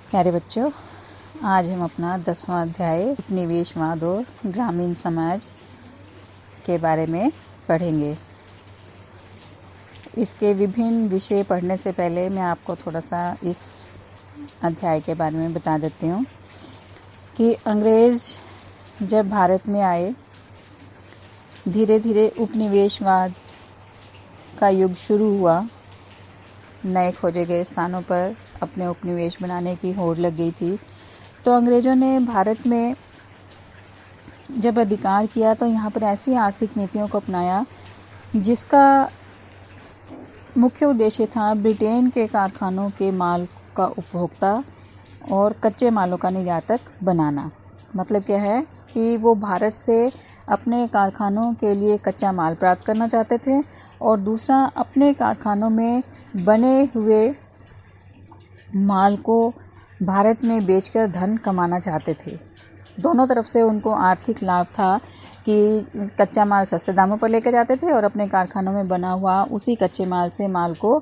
प्यारे बच्चों, आज हम अपना 10वां अध्याय उपनिवेशवाद और ग्रामीण समाज के बारे में पढ़ेंगे। इसके विभिन्न विषय पढ़ने से पहले मैं आपको थोड़ा सा इस अध्याय के बारे में बता देती हूँ कि अंग्रेज़ जब भारत में आए, धीरे धीरे उपनिवेशवाद का युग शुरू हुआ। नए खोजे गए स्थानों पर अपने उपनिवेश बनाने की होड़ लग गई थी। तो अंग्रेज़ों ने भारत में जब अधिकार किया तो यहाँ पर ऐसी आर्थिक नीतियों को अपनाया जिसका मुख्य उद्देश्य था ब्रिटेन के कारखानों के माल का उपभोक्ता और कच्चे मालों का निर्यातक बनाना। मतलब क्या है कि वो भारत से अपने कारखानों के लिए कच्चा माल प्राप्त करना चाहते थे और दूसरा अपने कारखानों में बने हुए माल को भारत में बेचकर धन कमाना चाहते थे। दोनों तरफ से उनको आर्थिक लाभ था कि कच्चा माल सस्ते दामों पर लेकर जाते थे और अपने कारखानों में बना हुआ उसी कच्चे माल से माल को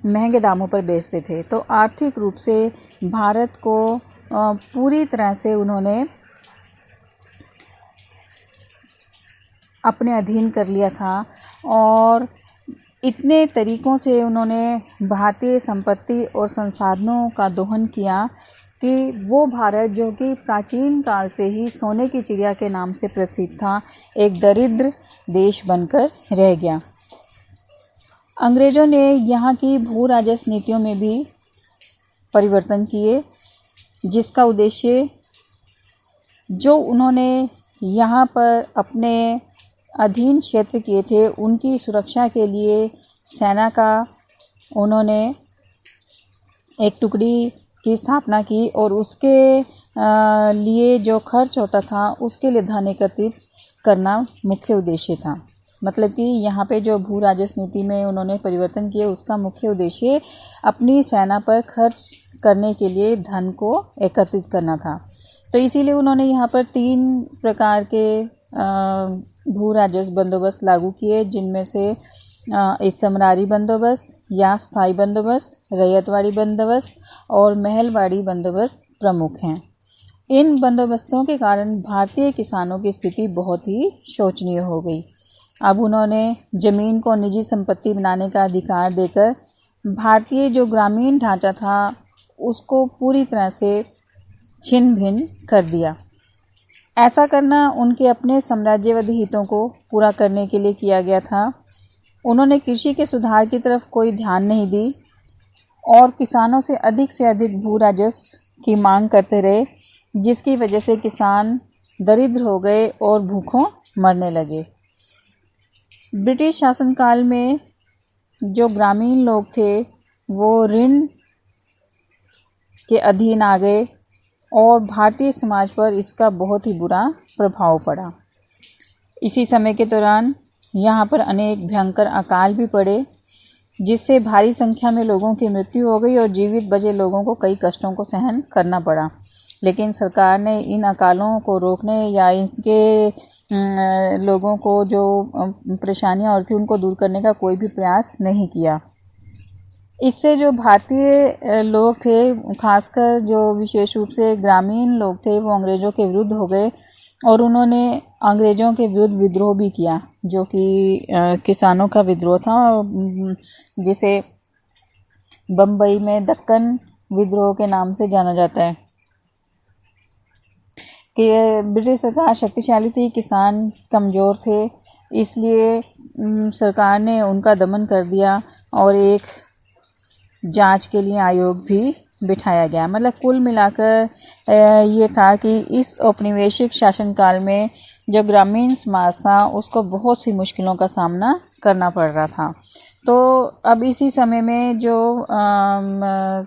महंगे दामों पर बेचते थे। तो आर्थिक रूप से भारत को पूरी तरह से उन्होंने अपने अधीन कर लिया था और इतने तरीक़ों से उन्होंने भारतीय संपत्ति और संसाधनों का दोहन किया कि वो भारत, जो कि प्राचीन काल से ही सोने की चिड़िया के नाम से प्रसिद्ध था, एक दरिद्र देश बनकर रह गया। अंग्रेज़ों ने यहाँ की भू राजस्व नीतियों में भी परिवर्तन किए, जिसका उद्देश्य जो उन्होंने यहाँ पर अपने अधीन क्षेत्र किए थे उनकी सुरक्षा के लिए सेना का उन्होंने एक टुकड़ी की स्थापना की और उसके लिए जो खर्च होता था उसके लिए धन एकत्रित करना मुख्य उद्देश्य था। मतलब कि यहाँ पे जो भू राजस्व नीति में उन्होंने परिवर्तन किए उसका मुख्य उद्देश्य अपनी सेना पर खर्च करने के लिए धन को एकत्रित करना था। तो इसीलिए उन्होंने यहाँ पर 3 प्रकार के भू राजस्व बंदोबस्त लागू किए, जिनमें से इस्तमरारी बंदोबस्त या स्थायी बंदोबस्त, रैयतवाड़ी बंदोबस्त और महलवाड़ी बंदोबस्त प्रमुख हैं। इन बंदोबस्तों के कारण भारतीय किसानों की स्थिति बहुत ही शोचनीय हो गई। अब उन्होंने ज़मीन को निजी संपत्ति बनाने का अधिकार देकर भारतीय जो ग्रामीण ढांचा था उसको पूरी तरह से छिन्न भिन्न कर दिया। ऐसा करना उनके अपने साम्राज्यवादी हितों को पूरा करने के लिए किया गया था। उन्होंने कृषि के सुधार की तरफ कोई ध्यान नहीं दी और किसानों से अधिक भू राजस्व की मांग करते रहे, जिसकी वजह से किसान दरिद्र हो गए और भूखों मरने लगे। ब्रिटिश शासनकाल में जो ग्रामीण लोग थे वो ऋण के अधीन आ गए और भारतीय समाज पर इसका बहुत ही बुरा प्रभाव पड़ा। इसी समय के दौरान यहाँ पर अनेक भयंकर अकाल भी पड़े, जिससे भारी संख्या में लोगों की मृत्यु हो गई और जीवित बचे लोगों को कई कष्टों को सहन करना पड़ा। लेकिन सरकार ने इन अकालों को रोकने या इनके लोगों को जो परेशानियाँ और थी उनको दूर करने का कोई भी प्रयास नहीं किया। इससे जो भारतीय लोग थे, खासकर जो विशेष रूप से ग्रामीण लोग थे, वो अंग्रेज़ों के विरुद्ध हो गए और उन्होंने अंग्रेज़ों के विरुद्ध विद्रोह भी किया, जो कि किसानों का विद्रोह था, जिसे बम्बई में दक्कन विद्रोह के नाम से जाना जाता है। कि ब्रिटिश सरकार शक्तिशाली थी, किसान कमज़ोर थे, इसलिए सरकार ने उनका दमन कर दिया और एक जांच के लिए आयोग भी बिठाया गया। मतलब कुल मिलाकर ये था कि इस औपनिवेशिक शासनकाल में जो ग्रामीण समाज था उसको बहुत सी मुश्किलों का सामना करना पड़ रहा था। तो अब इसी समय में जो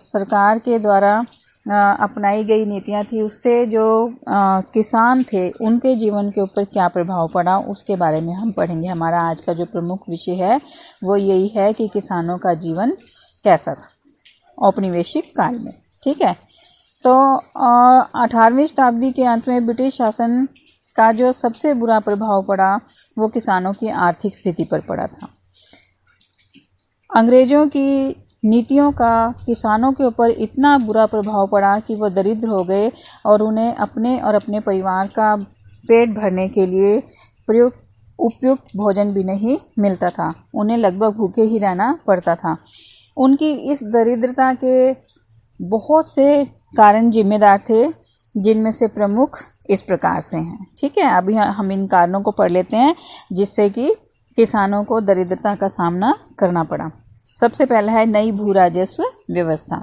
सरकार के द्वारा अपनाई गई नीतियां थी, उससे जो किसान थे उनके जीवन के ऊपर क्या प्रभाव पड़ा उसके बारे में हम पढ़ेंगे। हमारा आज का जो प्रमुख विषय है वो यही है कि किसानों का जीवन कैसा था औपनिवेशिक काल में। ठीक है, तो 18वीं शताब्दी के अंत में ब्रिटिश शासन का जो सबसे बुरा प्रभाव पड़ा वो किसानों की आर्थिक स्थिति पर पड़ा था। अंग्रेज़ों की नीतियों का किसानों के ऊपर इतना बुरा प्रभाव पड़ा कि वो दरिद्र हो गए और उन्हें अपने और अपने परिवार का पेट भरने के लिए उपयुक्त भोजन भी नहीं मिलता था। उन्हें लगभग भूखे ही रहना पड़ता था। उनकी इस दरिद्रता के बहुत से कारण जिम्मेदार थे, जिनमें से प्रमुख इस प्रकार से हैं। ठीक है, अभी हम इन कारणों को पढ़ लेते हैं जिससे कि किसानों को दरिद्रता का सामना करना पड़ा। सबसे पहला है नई भू राजस्व व्यवस्था।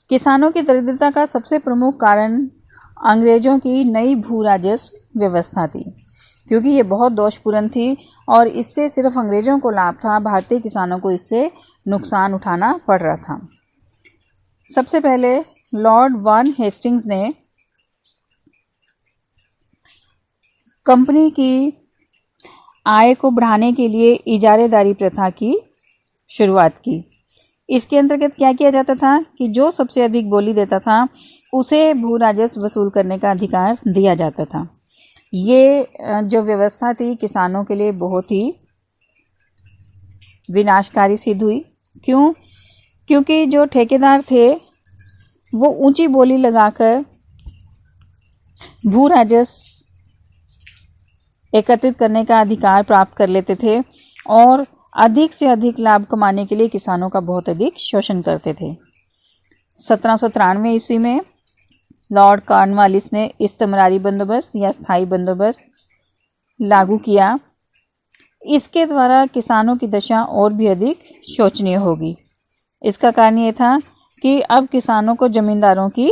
किसानों की दरिद्रता का सबसे प्रमुख कारण अंग्रेजों की नई भू राजस्व व्यवस्था थी, क्योंकि ये बहुत दोषपूर्ण थी और इससे सिर्फ अंग्रेजों को लाभ था, भारतीय किसानों को इससे नुकसान उठाना पड़ रहा था। सबसे पहले लॉर्ड वार्न हेस्टिंग्स ने कंपनी की आय को बढ़ाने के लिए इजारेदारी प्रथा की शुरुआत की। इसके अंतर्गत क्या किया जाता था कि जो सबसे अधिक बोली देता था उसे भू राजस्व वसूल करने का अधिकार दिया जाता था। ये जो व्यवस्था थी किसानों के लिए बहुत ही विनाशकारी सिद्ध हुई। क्यों? क्योंकि जो ठेकेदार थे वो ऊंची बोली लगाकर भू राजस्व एकत्रित करने का अधिकार प्राप्त कर लेते थे और अधिक से अधिक लाभ कमाने के लिए किसानों का बहुत अधिक शोषण करते थे। 1793 ईस्वी में लॉर्ड कॉर्नवालिस ने इस्तमरारी बंदोबस्त या स्थायी बंदोबस्त लागू किया। इसके द्वारा किसानों की दशा और भी अधिक शोचनीय होगी। इसका कारण ये था कि अब किसानों को जमींदारों की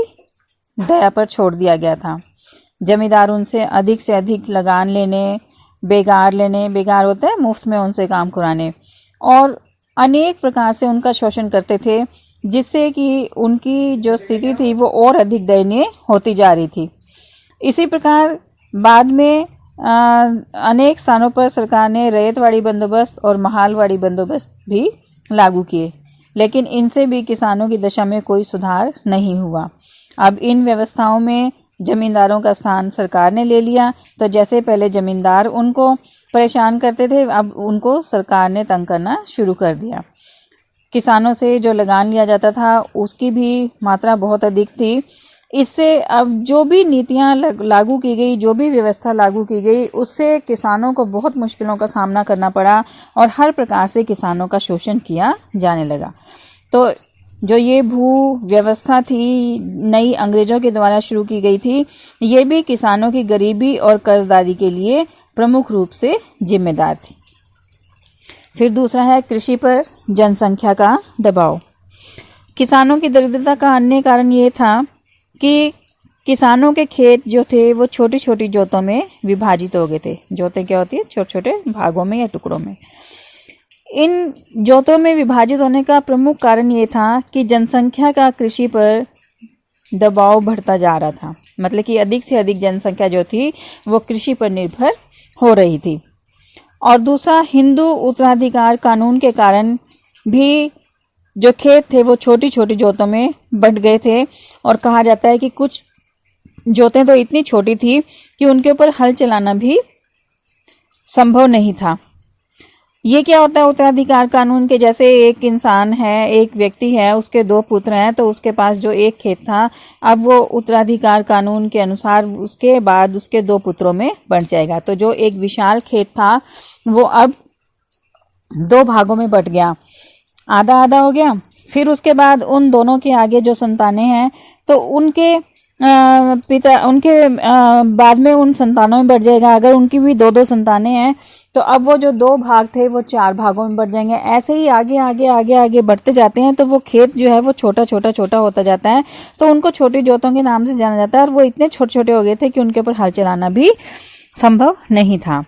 दया पर छोड़ दिया गया था। जमींदार उनसे अधिक लगान लेने, बेगार होता है मुफ्त में उनसे काम कराने, और अनेक प्रकार से उनका शोषण करते थे, जिससे कि उनकी जो स्थिति थी वो और अधिक दयनीय होती जा रही थी। इसी प्रकार बाद में अनेक स्थानों पर सरकार ने रैयतवाड़ी बंदोबस्त और महालवाड़ी बंदोबस्त भी लागू किए, लेकिन इनसे भी किसानों की दशा में कोई सुधार नहीं हुआ। अब इन व्यवस्थाओं में जमींदारों का स्थान सरकार ने ले लिया, तो जैसे पहले जमींदार उनको परेशान करते थे, अब उनको सरकार ने तंग करना शुरू कर दिया। किसानों से जो लगान लिया जाता था उसकी भी मात्रा बहुत अधिक थी। इससे अब जो भी नीतियां लागू की गई, जो भी व्यवस्था लागू की गई, उससे किसानों को बहुत मुश्किलों का सामना करना पड़ा और हर प्रकार से किसानों का शोषण किया जाने लगा। तो जो ये भू व्यवस्था थी नई अंग्रेजों के द्वारा शुरू की गई थी, ये भी किसानों की गरीबी और कर्जदारी के लिए प्रमुख रूप से जिम्मेदार थी। फिर दूसरा है कृषि पर जनसंख्या का दबाव। किसानों की दरिद्रता का अन्य कारण ये था कि किसानों के खेत जो थे वो छोटी छोटी जोतों में विभाजित हो गए थे। जोतें क्या होती है? छोटे छोटे भागों में या टुकड़ों में। इन जोतों में विभाजित होने का प्रमुख कारण ये था कि जनसंख्या का कृषि पर दबाव बढ़ता जा रहा था। मतलब कि अधिक से अधिक जनसंख्या जो थी वो कृषि पर निर्भर हो रही थी। और दूसरा, हिंदू उत्तराधिकार कानून के कारण भी जो खेत थे वो छोटी छोटी जोतों में बंट गए थे, और कहा जाता है कि कुछ जोतें तो इतनी छोटी थी कि उनके ऊपर हल चलाना भी संभव नहीं था। ये क्या होता है उत्तराधिकार कानून के? जैसे एक इंसान है, एक व्यक्ति है, उसके दो पुत्र हैं, तो उसके पास जो एक खेत था, अब वो उत्तराधिकार कानून के अनुसार उसके बाद उसके दो पुत्रों में बंट जाएगा। तो जो एक विशाल खेत था वो अब दो भागों में बंट गया, आधा आधा हो गया। फिर उसके बाद उन दोनों के आगे जो संतानें हैं तो उनके बाद में उन संतानों में बढ़ जाएगा। अगर उनकी भी दो दो संतानें हैं तो अब वो जो दो भाग थे वो चार भागों में बढ़ जाएंगे। ऐसे ही आगे आगे आगे आगे बढ़ते जाते हैं, तो वो खेत जो है वो छोटा छोटा छोटा होता जाता है। तो उनको छोटी जोतों के नाम से जाना जाता है, और वो इतने छोटे छोटे हो गए थे कि उनके ऊपर हल चलाना भी संभव नहीं था।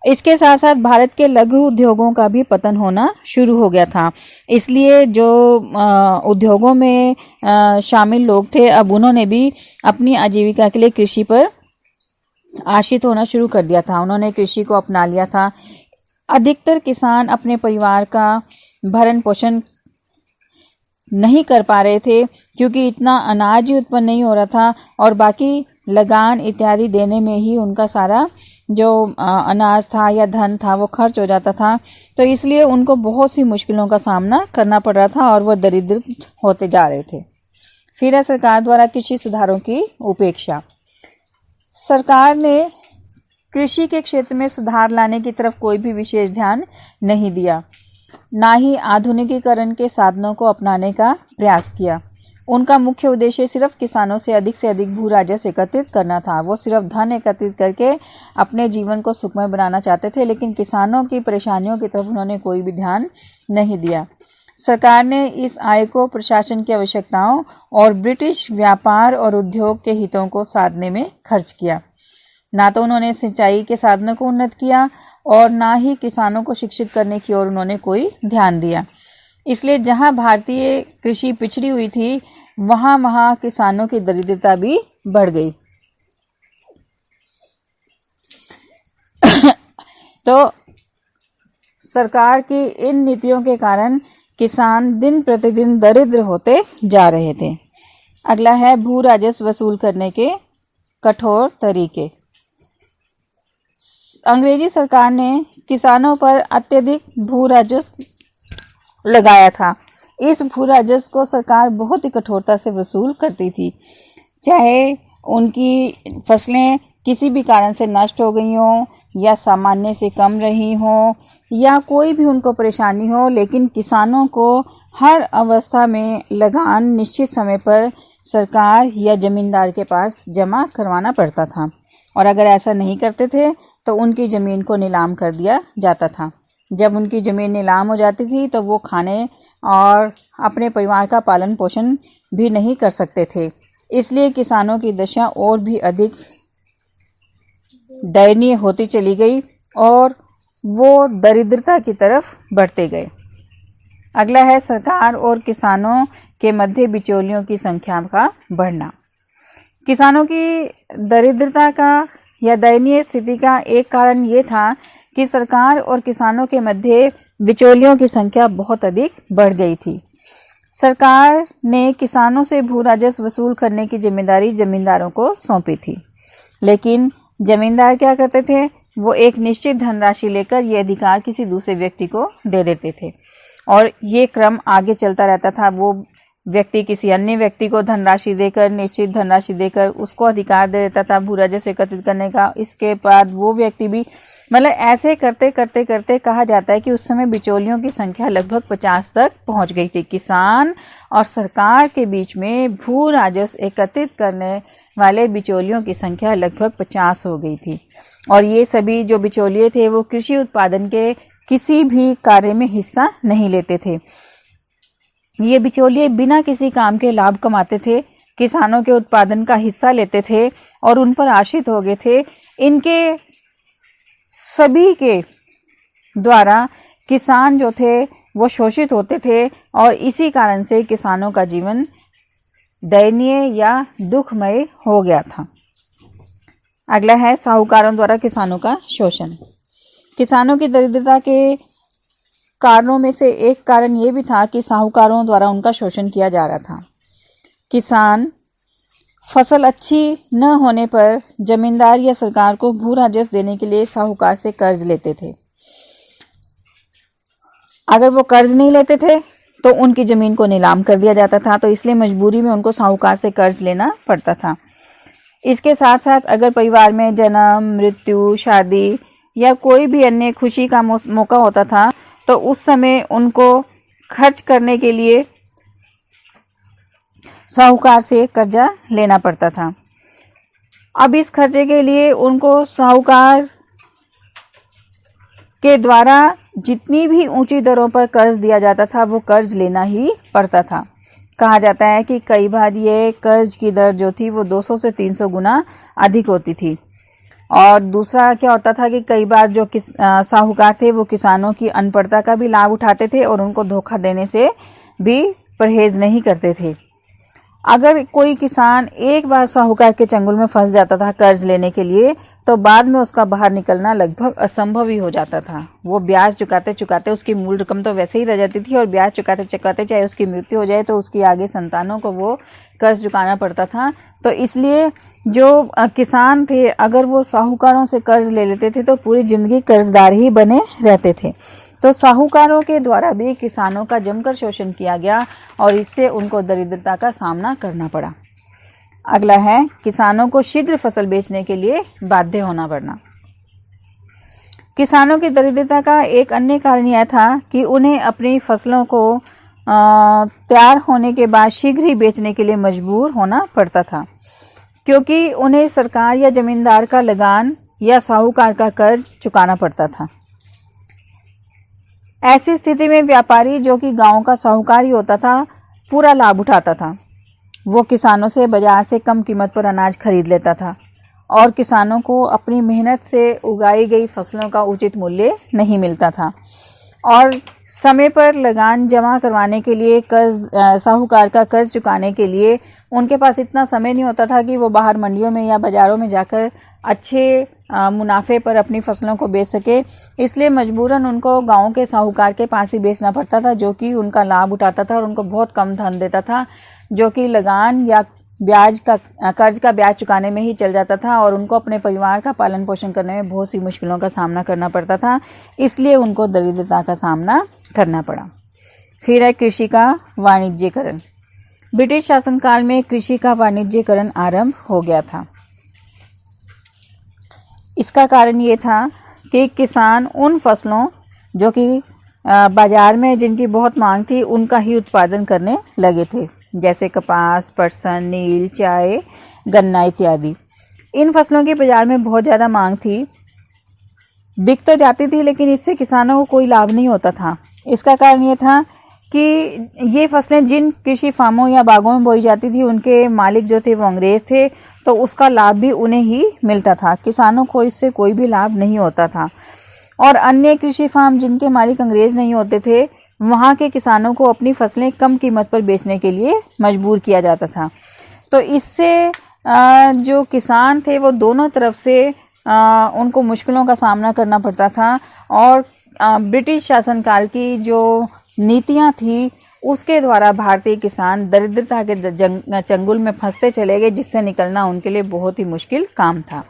इसके साथ साथ भारत के लघु उद्योगों का भी पतन होना शुरू हो गया था। इसलिए जो उद्योगों में शामिल लोग थे, अब उन्होंने भी अपनी आजीविका के लिए कृषि पर आश्रित होना शुरू कर दिया था। उन्होंने कृषि को अपना लिया था। अधिकतर किसान अपने परिवार का भरण पोषण नहीं कर पा रहे थे, क्योंकि इतना अनाज ही उत्पन्न नहीं हो रहा था, और बाकी लगान इत्यादि देने में ही उनका सारा जो अनाज था या धन था वो खर्च हो जाता था। तो इसलिए उनको बहुत सी मुश्किलों का सामना करना पड़ रहा था और वह दरिद्र होते जा रहे थे। फिर सरकार द्वारा कृषि सुधारों की उपेक्षा। सरकार ने कृषि के क्षेत्र में सुधार लाने की तरफ कोई भी विशेष ध्यान नहीं दिया, ना ही आधुनिकीकरण के साधनों को अपनाने का प्रयास किया। उनका मुख्य उद्देश्य सिर्फ किसानों से अधिक भू राजस्व एकत्रित करना था। वो सिर्फ धन एकत्रित करके अपने जीवन को सुखमय बनाना चाहते थे, लेकिन किसानों की परेशानियों की तरफ उन्होंने कोई भी ध्यान नहीं दिया। सरकार ने इस आय को प्रशासन की आवश्यकताओं और ब्रिटिश व्यापार और उद्योग के हितों को साधने में खर्च किया। ना तो उन्होंने सिंचाई के साधनों को उन्नत किया और ना ही किसानों को शिक्षित करने की ओर उन्होंने कोई ध्यान दिया। इसलिए जहां भारतीय कृषि पिछड़ी हुई थी, वहां किसानों की दरिद्रता भी बढ़ गई। तो सरकार की इन नीतियों के कारण किसान दिन प्रतिदिन दरिद्र होते जा रहे थे। अगला है भू राजस्व वसूल करने के कठोर तरीके। अंग्रेजी सरकार ने किसानों पर अत्यधिक भू राजस्व लगाया था। इस भू राजस्व को सरकार बहुत ही कठोरता से वसूल करती थी, चाहे उनकी फसलें किसी भी कारण से नष्ट हो गई हों या सामान्य से कम रही हों या कोई भी उनको परेशानी हो, लेकिन किसानों को हर अवस्था में लगान निश्चित समय पर सरकार या जमींदार के पास जमा करवाना पड़ता था। और अगर ऐसा नहीं करते थे तो उनकी ज़मीन को नीलाम कर दिया जाता था। जब उनकी ज़मीन नीलाम हो जाती थी तो वो खाने और अपने परिवार का पालन पोषण भी नहीं कर सकते थे। इसलिए किसानों की दशा और भी अधिक दयनीय होती चली गई और वो दरिद्रता की तरफ बढ़ते गए। अगला है सरकार और किसानों के मध्य बिचौलियों की संख्या का बढ़ना। किसानों की दरिद्रता का या दयनीय स्थिति का एक कारण ये था कि सरकार और किसानों के मध्य बिचौलियों की संख्या बहुत अधिक बढ़ गई थी। सरकार ने किसानों से भू राजस्व वसूल करने की जिम्मेदारी जमींदारों को सौंपी थी, लेकिन जमींदार क्या करते थे, वो एक निश्चित धनराशि लेकर ये अधिकार किसी दूसरे व्यक्ति को दे देते थे और ये क्रम आगे चलता रहता था। वो व्यक्ति किसी अन्य व्यक्ति को धनराशि देकर, निश्चित धनराशि देकर उसको अधिकार दे देता था भू राजस्व एकत्रित करने का। इसके बाद वो व्यक्ति भी, मतलब ऐसे करते करते करते कहा जाता है कि उस समय बिचौलियों की संख्या लगभग 50 तक पहुंच गई थी। किसान और सरकार के बीच में भू राजस्व एकत्रित करने वाले बिचौलियों की संख्या लगभग 50 हो गई थी और ये सभी जो बिचौलिए थे वो कृषि उत्पादन के किसी भी कार्य में हिस्सा नहीं लेते थे। ये बिचौलिए बिना किसी काम के लाभ कमाते थे, किसानों के उत्पादन का हिस्सा लेते थे और उन पर आश्रित हो गए थे। इनके सभी के द्वारा किसान जो थे वो शोषित होते थे और इसी कारण से किसानों का जीवन दयनीय या दुखमय हो गया था। अगला है साहूकारों द्वारा किसानों का शोषण। किसानों की दरिद्रता के कारणों में से एक कारण ये भी था कि साहूकारों द्वारा उनका शोषण किया जा रहा था। किसान फसल अच्छी न होने पर जमींदार या सरकार को भू राजस्व देने के लिए साहूकार से कर्ज लेते थे। अगर वो कर्ज नहीं लेते थे तो उनकी जमीन को नीलाम कर दिया जाता था, तो इसलिए मजबूरी में उनको साहूकार से कर्ज लेना पड़ता था। इसके साथ साथ अगर परिवार में जन्म, मृत्यु, शादी या कोई भी अन्य खुशी का मौका होता था तो उस समय उनको खर्च करने के लिए साहूकार से कर्जा लेना पड़ता था। अब इस खर्चे के लिए उनको साहूकार के द्वारा जितनी भी ऊंची दरों पर कर्ज दिया जाता था वो कर्ज लेना ही पड़ता था। कहा जाता है कि कई बार ये कर्ज की दर जो थी वो 200 से 300 गुना अधिक होती थी। और दूसरा क्या होता था कि कई बार जो साहूकार थे वो किसानों की अनपढ़ता का भी लाभ उठाते थे और उनको धोखा देने से भी परहेज नहीं करते थे। अगर कोई किसान एक बार साहूकार के चंगुल में फंस जाता था कर्ज लेने के लिए, तो बाद में उसका बाहर निकलना लगभग असंभव ही हो जाता था। वो ब्याज चुकाते चुकाते उसकी मूल रकम तो वैसे ही रह जाती थी, और ब्याज चुकाते चुकाते चाहे उसकी मृत्यु हो जाए तो उसकी आगे संतानों को वो कर्ज चुकाना पड़ता था। तो इसलिए जो किसान थे, अगर वो साहूकारों से कर्ज ले लेते थे तो पूरी ज़िंदगी कर्जदार ही बने रहते थे। तो साहूकारों के द्वारा भी किसानों का जमकर शोषण किया गया और इससे उनको दरिद्रता का सामना करना पड़ा। अगला है, किसानों को शीघ्र फसल बेचने के लिए बाध्य होना पड़ना। किसानों की दरिद्रता का एक अन्य कारण यह था कि उन्हें अपनी फसलों को तैयार होने के बाद शीघ्र ही बेचने के लिए मजबूर होना पड़ता था, क्योंकि उन्हें सरकार या जमींदार का लगान या साहूकार का कर्ज चुकाना पड़ता था। ऐसी स्थिति में व्यापारी, जो कि गांव का साहूकार ही होता था, पूरा लाभ उठाता था। वो किसानों से बाजार से कम कीमत पर अनाज खरीद लेता था और किसानों को अपनी मेहनत से उगाई गई फसलों का उचित मूल्य नहीं मिलता था, और समय पर लगान जमा करवाने के लिए, साहूकार का कर्ज चुकाने के लिए उनके पास इतना समय नहीं होता था कि वो बाहर मंडियों में या बाज़ारों में जाकर अच्छे मुनाफे पर अपनी फसलों को बेच सके। इसलिए मजबूरन उनको गांव के साहूकार के पास ही बेचना पड़ता था, जो कि उनका लाभ उठाता था और उनको बहुत कम धन देता था, जो कि लगान या कर्ज का ब्याज चुकाने में ही चल जाता था, और उनको अपने परिवार का पालन पोषण करने में बहुत सी मुश्किलों का सामना करना पड़ता था। इसलिए उनको दरिद्रता का सामना करना पड़ा। फिर है कृषि का वाणिज्यकरण। ब्रिटिश शासनकाल में कृषि का वाणिज्यकरण आरंभ हो गया था। इसका कारण ये था कि किसान उन फसलों जो कि बाजार में जिनकी बहुत मांग थी उनका ही उत्पादन करने लगे थे, जैसे कपास, पटसन, नील, चाय, गन्ना इत्यादि। इन फसलों की बाजार में बहुत ज़्यादा मांग थी, बिक तो जाती थी, लेकिन इससे किसानों को कोई लाभ नहीं होता था। इसका कारण ये था कि ये फसलें जिन कृषि फार्मों या बागों में बोई जाती थी, उनके मालिक जो थे वो अंग्रेज़ थे, तो उसका लाभ भी उन्हें ही मिलता था। किसानों को इससे कोई भी लाभ नहीं होता था। और अन्य कृषि फार्म जिनके मालिक अंग्रेज़ नहीं होते थे, वहाँ के किसानों को अपनी फसलें कम कीमत पर बेचने के लिए मजबूर किया जाता था। तो इससे जो किसान थे वो दोनों तरफ से उनको मुश्किलों का सामना करना पड़ता था, और ब्रिटिश शासनकाल की जो नीतियाँ थी उसके द्वारा भारतीय किसान दरिद्रता के चंगुल में फंसते चले गए, जिससे निकलना उनके लिए बहुत ही मुश्किल काम था।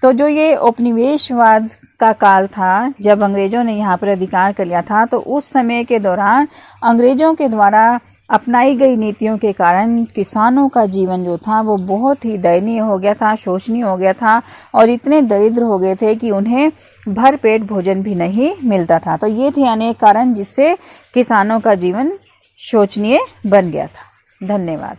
तो जो ये उपनिवेशवाद का काल था, जब अंग्रेज़ों ने यहाँ पर अधिकार कर लिया था, तो उस समय के दौरान अंग्रेज़ों के द्वारा अपनाई गई नीतियों के कारण किसानों का जीवन जो था वो बहुत ही दयनीय हो गया था, शोचनीय हो गया था, और इतने दरिद्र हो गए थे कि उन्हें भरपेट भोजन भी नहीं मिलता था। तो ये थे अनेक कारण जिससे किसानों का जीवन शोचनीय बन गया था। धन्यवाद।